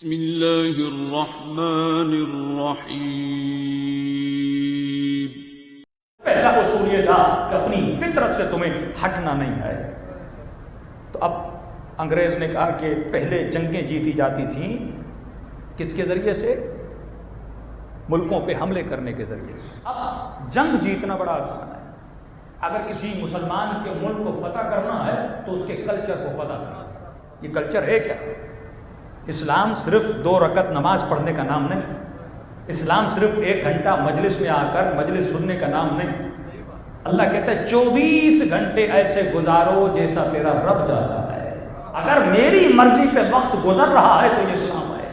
بسم اللہ الرحمن الرحیم۔ پہلا اصول یہ تھا کہ اپنی فطرت سے تمہیں ہٹنا نہیں ہے۔ تو اب انگریز نے کہا کہ پہلے جنگیں جیتی جاتی تھیں کس کے ذریعے سے؟ ملکوں پہ حملے کرنے کے ذریعے سے۔ اب جنگ جیتنا بڑا آسان ہے۔ اگر کسی مسلمان کے ملک کو فتح کرنا ہے تو اس کے کلچر کو فتح کرنا ہے۔ یہ کلچر ہے کیا؟ اسلام صرف 2 رکعت نماز پڑھنے کا نام نہیں، اسلام صرف 1 گھنٹہ مجلس میں آ کر مجلس سننے کا نام نہیں۔ اللہ کہتا ہے 24 گھنٹے ایسے گزارو جیسا تیرا رب چاہتا ہے۔ اگر میری مرضی پہ وقت گزر رہا ہے تو یہ اسلام ہے،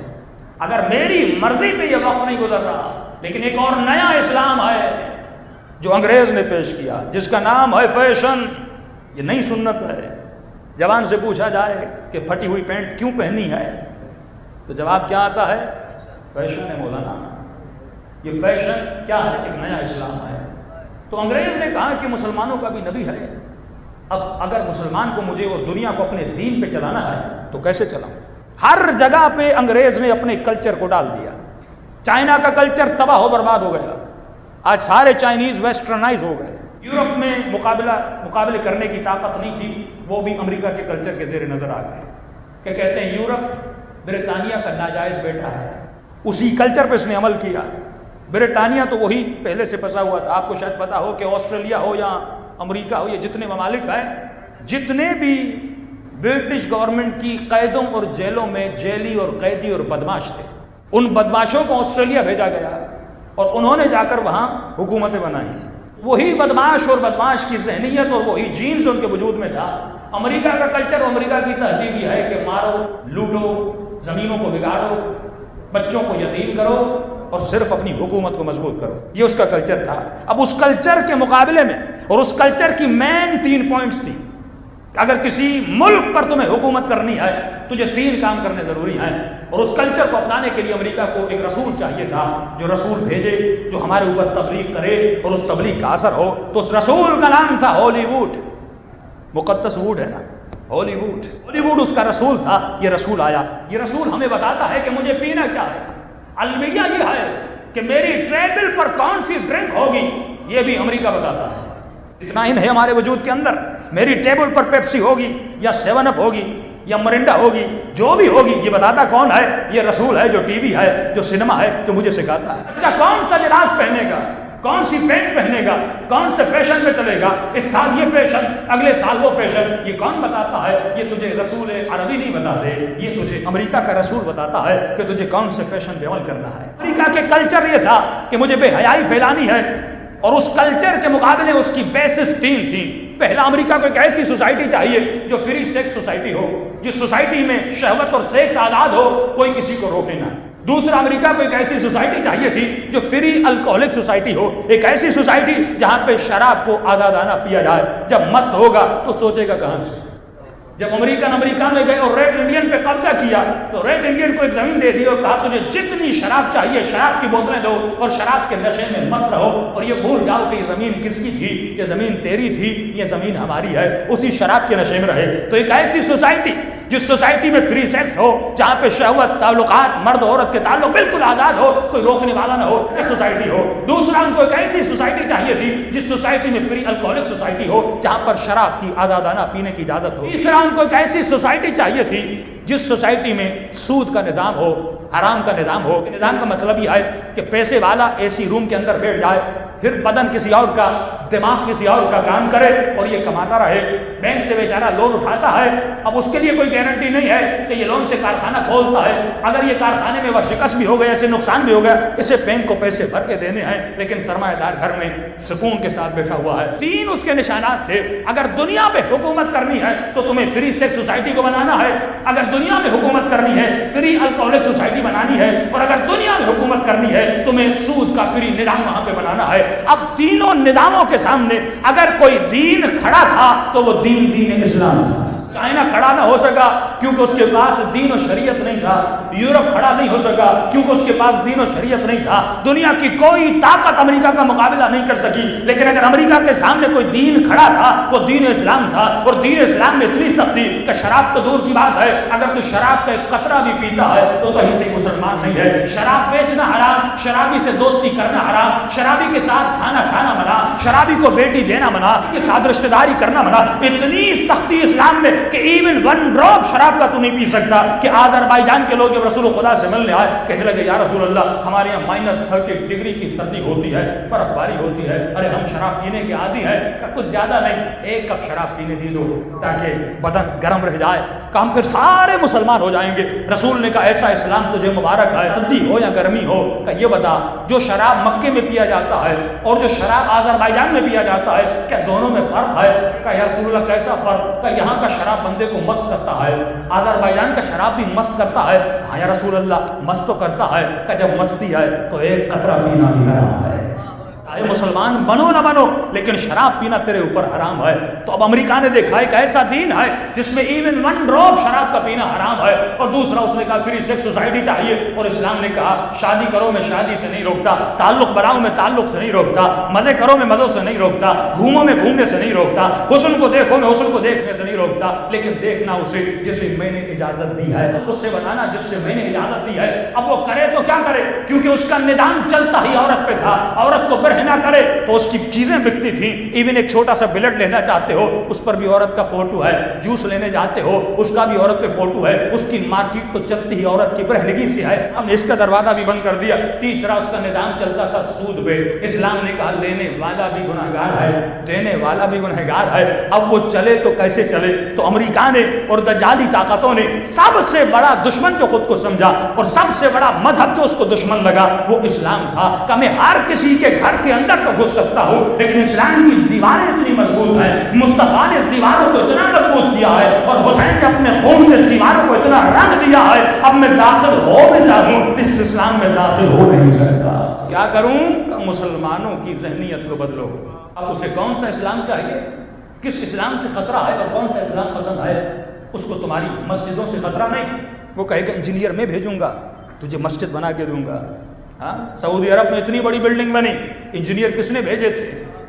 اگر میری مرضی پہ یہ وقت نہیں گزر رہا۔ لیکن ایک اور نیا اسلام ہے جو انگریز نے پیش کیا، جس کا نام ہے فیشن۔ یہ نئی سنت ہے۔ جوان سے پوچھا جائے کہ پھٹی ہوئی پینٹ کیوں پہنی ہے تو جواب کیا آتا ہے؟ فیشن ہے مولانا۔ یہ فیشن کیا ہے؟ ایک نیا اسلام ہے۔ تو انگریز نے کہا کہ مسلمانوں کا بھی نبی ہے، اب اگر مسلمان کو مجھے اور دنیا کو اپنے دین پہ چلانا ہے تو کیسے چلاؤں؟ ہر جگہ پہ انگریز نے اپنے کلچر کو ڈال دیا۔ چائنا کا کلچر تباہ و برباد ہو گیا، آج سارے چائنیز ویسٹرنائز ہو گئے۔ یورپ میں مقابلے کرنے کی طاقت نہیں تھی، وہ بھی امریکہ کے کلچر کے زیر نظر آ گئے کہ کہتے ہیں یورپ برطانیہ کا ناجائز بیٹا ہے، اسی کلچر پہ اس نے عمل کیا۔ برطانیہ تو وہی پہلے سے پسا ہوا تھا۔ آپ کو شاید پتا ہو کہ آسٹریلیا ہو یا امریکہ ہو، یہ جتنے ممالک ہیں، جتنے بھی برٹش گورنمنٹ کی قیدوں اور جیلوں میں جیلی اور قیدی اور بدماش تھے، ان بدماشوں کو آسٹریلیا بھیجا گیا اور انہوں نے جا کر وہاں حکومتیں بنائی۔ وہی بدماش اور بدماش کی ذہنیت اور وہی جینز ان کے وجود میں تھا۔ امریکہ کا کلچر، امریکہ کی تہذیب یہ ہے کہ مارو، لوٹو، زمینوں کو بگاڑو، بچوں کو یتیم کرو اور صرف اپنی حکومت کو مضبوط کرو۔ یہ اس کا کلچر تھا۔ اب اس کلچر کے مقابلے میں اور اس کلچر کی مین 3 پوائنٹس تھی کہ اگر کسی ملک پر تمہیں حکومت کرنی ہے تجھے 3 کام کرنے ضروری ہیں، اور اس کلچر کو اپنانے کے لیے امریکہ کو ایک رسول چاہیے تھا، جو رسول بھیجے، جو ہمارے اوپر تبلیغ کرے اور اس تبلیغ کا اثر ہو۔ تو اس رسول کا نام تھا ہالی ووڈ۔ مقدس ووڈ ہے نا، ہالی ووڈ۔ ہالی ووڈ اس کا رسول تھا۔ یہ رسول آیا، یہ رسول ہمیں بتاتا ہے کہ مجھے پینا کیا ہے۔ المیہ یہ ہے کہ میری ٹیبل پر کون سی ڈرنک ہوگی، یہ بھی امریکہ بتاتا ہے۔ اطمئنان ہے ہمارے وجود کے اندر، میری ٹیبل پر پیپسی ہوگی یا 7 اپ ہوگی یا مرنڈا ہوگی، جو بھی ہوگی، یہ بتاتا کون ہے؟ یہ رسول ہے، جو ٹی وی ہے، جو سنیما ہے، جو مجھے سکھاتا ہے۔ اچھا کون سا لباس پہنے گا، کون سی پینٹ پہنے گا، کون سے فیشن میں چلے گا، اس سال یہ فیشن، اگلے سال وہ فیشن، یہ کون بتاتا ہے؟ یہ تجھے رسول عربی نہیں بتاتے، یہ تجھے امریکہ کا رسول بتاتا ہے کہ تجھے کون سے فیشن پہ عمل کرنا ہے۔ امریکہ کے کلچر یہ تھا کہ مجھے بے حیائی پھیلانی ہے، اور اس کلچر کے مقابلے اس کی بیسس 3 تھی۔ پہلا، امریکہ کو ایک ایسی سوسائٹی چاہیے جو فری سیکس سوسائٹی ہو، جس سوسائٹی میں شہوت اور سیکس آزاد ہو، کوئی کسی کو روکے نہ۔ دوسرا، امریکہ کو ایک ایسی سوسائٹی چاہیے تھی جو فری الکوہلک سوسائٹی ہو، ایک ایسی سوسائٹی جہاں پہ شراب کو آزادانہ پیا جائے، جب مست ہوگا تو سوچے گا کہاں سے۔ جب امریکہ میں گئے اور ریڈ انڈین پہ قبضہ کیا تو ریڈ انڈین کو ایک زمین دے دی اور کہا تجھے جتنی شراب چاہیے شراب کی بوتلیں دو اور شراب کے نشے میں مست رہو، اور یہ بھول جاؤ کہ یہ زمین کس کی تھی، یہ زمین تیری تھی، یہ زمین ہماری ہے، اسی شراب کے نشے میں رہے۔ تو ایک ایسی سوسائٹی جس سوسائٹی میں فری سیکس ہو، جہاں پہ شہوت، تعلقات، مرد عورت کے تعلق بالکل آزاد ہو، کوئی روکنے والا نہ ہو، ایک سوسائٹی ہو۔ دوسرا، ان کو ایک ایسی سوسائٹی چاہیے تھی جس سوسائٹی میں فری الکوہلک سوسائٹی ہو، جہاں پر شراب کی آزادانہ پینے کی اجازت ہو۔ تیسرا، ان کو ایک ایسی سوسائٹی چاہیے تھی جس سوسائٹی میں سود کا نظام ہو، حرام کا نظام ہو۔ نظام کا مطلب یہ ہے کہ پیسے والا اے سی روم کے اندر بیٹھ جائے، پھر بدن کسی اور کا، دماغ کسی اور کا کام کرے اور یہ کماتا رہے۔ بینک سے بیچارہ لون اٹھاتا ہے، اب اس کے لیے کوئی گارنٹی نہیں ہے کہ یہ لون سے کارخانہ کھولتا ہے، اگر یہ کارخانے میں وہ شکست بھی ہو گیا، اسے نقصان بھی ہو گیا، اسے بینک کو پیسے بھر کے دینے ہیں، لیکن سرمایہ دار گھر میں سکون کے ساتھ بیٹھا ہوا ہے۔ 3 اس کے نشانات تھے۔ اگر دنیا پہ حکومت کرنی ہے تو تمہیں فری سیکس سوسائٹی کو بنانا ہے، اگر دنیا میں حکومت کرنی ہے فری الکوہلک سوسائٹی بنانی ہے، اور اگر دنیا میں حکومت کرنی ہے تمہیں سود کا فری نظام وہاں پہ بنانا ہے۔ اب تینوں نظاموں کے سامنے اگر کوئی دین کھڑا تھا تو وہ دین اسلام تھا۔ چائنا کھڑا نہ ہو سکا کیونکہ اس کے پاس دین و شریعت نہیں تھا. یورپ کھڑا نہیں ہو سکا کیونکہ اس کے پاس دین و شریعت نہیں تھا. دنیا کی کوئی طاقت امریکہ کا مقابلہ نہیں کر سکی. لیکن اگر امریکہ کے سامنے کوئی دین کھڑا تھا وہ دین اسلام تھا. اور دین اسلام میں اتنی سختی کہ شراب تو دور کی بات ہے, اگر تو شراب کا ایک قطرہ بھی پیتا ہے تو ہی سے مسلمان نہیں ہے. شراب بیچنا حرام, شرابی سے دوستی کرنا حرام, شرابی کے ساتھ کھانا کھانا منع, شرابی کو بیٹی دینا منع, کے ساتھ رشتہ داری کرنا منع. اتنی سختی اسلام میں کہ ایون ون ڈراپ شراب کا تو نہیں پی سکتا. کہ آذربائیجان کے لوگ جب رسول خدا سے ملنے آئے کہنے لگے یا رسول اللہ ہمارے یہاں -30 ڈگری کی سردی ہوتی ہے, برف باری ہوتی ہے, ارے ہم شراب پینے کے عادی ہیں, کچھ زیادہ نہیں, 1 کپ شراب پینے دی دو تاکہ بدن گرم رہ جائے, کام پھر سارے مسلمان ہو جائیں گے. رسول نے کہا ایسا اسلام تجھے مبارک ہے, سردی ہو یا گرمی ہو. کہ یہ بتا جو شراب مکے میں پیا جاتا ہے اور جو شراب آذربائیجان میں پیا جاتا ہے کیا دونوں میں فرق ہے؟ کہ یا رسول اللہ کیسا فرق؟ کہ یہاں کا شراب بندے کو مست کرتا ہے, آذربائیجان کا شراب بھی مست کرتا ہے. ہاں یا رسول اللہ مست تو کرتا ہے, کہ جب مستی ہے تو 1 قطرہ پینا بھی حرام ہے. مسلمان بنو نہ بنو لیکن شراب پینا تیرے اوپر حرام ہے. تو اب امریکہ نے دیکھا ایک ایسا دین ہے جس میں ایون 1 ڈراپ شراب کا پینا حرام ہے. اور دوسرا اس نے کہا فری سیکس سوسائٹی چاہیے, اور اسلام نے کہا شادی کرو میں شادی سے نہیں روکتا, تعلق بناؤ میں تعلق سے نہیں روکتا, مزے کرو میں مزوں سے نہیں روکتا, گھومو میں گھومنے سے نہیں روکتا, حسن کو دیکھو میں حسن کو دیکھنے سے نہیں روکتا, لیکن دیکھنا اسے جسے میں نے اجازت دی ہے, اس سے بنانا جس سے میں نے اجازت دی ہے. اب وہ کرے تو کیا کرے, کیونکہ اس کا نظام چلتا ہی عورت پہ تھا. عورت کو برہنہ کرے تو اس کی چیزیں بکتی تھیں. ایون ایک چھوٹا سا بلٹ لینا چاہتے ہو اس پر بھی عورت کا فوٹو ہے, جوس لینے جاتے ہو اس کا بھی عورت پہ فوٹو ہے. اس کی مارکیٹ تو چلتی ہی عورت کی برہنگی سے ہے. ہم نے اس کا دروازہ بھی بند کر دیا. تیسرا اس کا نظام چلتا تھا سود پہ. اسلام نے کہا لینے والا بھی گنہگار ہے, دینے والا بھی گنہگار ہے. اب وہ چلے تو کیسے چلے؟ تو امریکہ نے اور دجالی طاقتوں نے سب سے بڑا دشمن جو خود کو سمجھا اور سب سے بڑا مذہب جو اس کو دشمن لگا وہ اسلام تھا. کہ میں ہر کسی کے گھر کے اندر تو گھس سکتا ہوں لیکن اسلام کی دیواریں اتنی مضبوط ہیں, مصطفیٰ نے اس دیواروں کو اتنا مضبوط کیا ہے اور حسین نے اپنے خون سے اس دیواروں کو اتنا رنگ دیا ہے, اب میں داخل ہو میں چاہوں اس اسلام میں داخل ہو نہیں سکتا. کیا کروں کہ مسلمانوں کی ذہنیت کو بدلو. اب اسے کون سا اسلام چاہیے, کس اسلام سے خطرہ ہے اور کون سا اسلام پسند ہے؟ اس کو تمہاری مسجدوں سے خطرہ نہیں. وہ کہے گا انجینئر میں بھیجوں گا, تجھے مسجد بنا کے دوں گا. ہاں سعودی عرب میں اتنی بڑی بلڈنگ بنی, انجینئر کس نے بھیجے تھے؟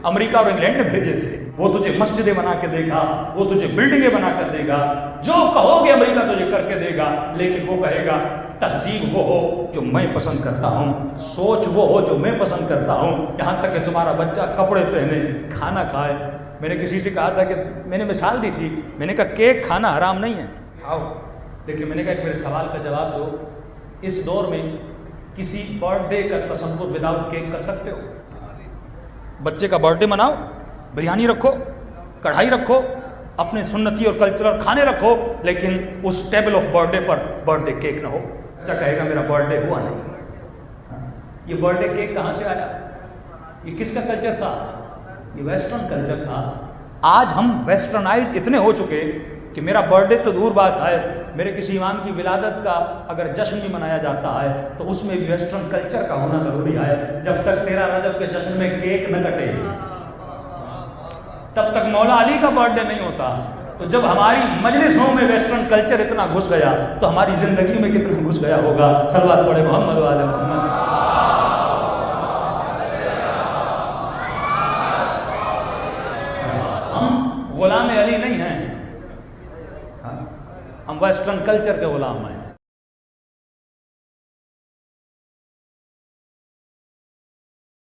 امریکہ اور انگلینڈ نے بھیجے تھے. وہ تجھے مسجدیں بنا کے دے گا, وہ تجھے بلڈنگیں بنا کر دے گا, جو کہو گے امریکہ تجھے کر کے دے گا. لیکن وہ کہے گا تہذیب وہ ہو جو میں پسند کرتا ہوں, سوچ وہ ہو جو میں پسند کرتا ہوں, یہاں تک کہ تمہارا بچہ کپڑے پہنے, کھانا کھائے. میں نے کسی سے کہا تھا کہ میں نے مثال دی تھی, میں نے کہا کیک کھانا حرام نہیں ہے, کھاؤ. لیکن میں نے کہا کہ میرے سوال کا جواب دو, اس دور میں کسی برتھ ڈے کا تصور وداؤٹ کیک کر سکتے ہو؟ بچے کا برتھ ڈے مناؤ, بریانی رکھو, کڑھائی رکھو, اپنے سنتی اور کلچرل کھانے رکھو, لیکن اس ٹیبل آف برتھ ڈے پر برتھ ڈے کیک نہ ہو. بچہ کہے گا میرا برتھ ڈے ہوا نہیں. یہ برتھ ڈے کیک کہاں سے آیا؟ یہ کس کا کلچر تھا؟ یہ ویسٹرن کلچر تھا. آج ہم ویسٹرنائز اتنے ہو چکے کہ میرا برتھ ڈے تو دور بات ہے, میرے کسی امام کی ولادت کا اگر جشن بھی منایا جاتا ہے تو اس میں بھی ویسٹرن کلچر کا ہونا ضروری ہے. جب تک 13 رجب کے جشن میں کیک نہ کٹے تب تک مولا علی کا برتھ ڈے نہیں ہوتا. تو جب ہماری مجلسوں میں ویسٹرن کلچر اتنا گھس گیا تو ہماری زندگی میں کتنا گھس گیا ہوگا. صلوات پڑھے محمد و آل محمد. ہم غلام علی نہیں ہیں, ہم ویسٹرن کلچر کے غلام ہیں.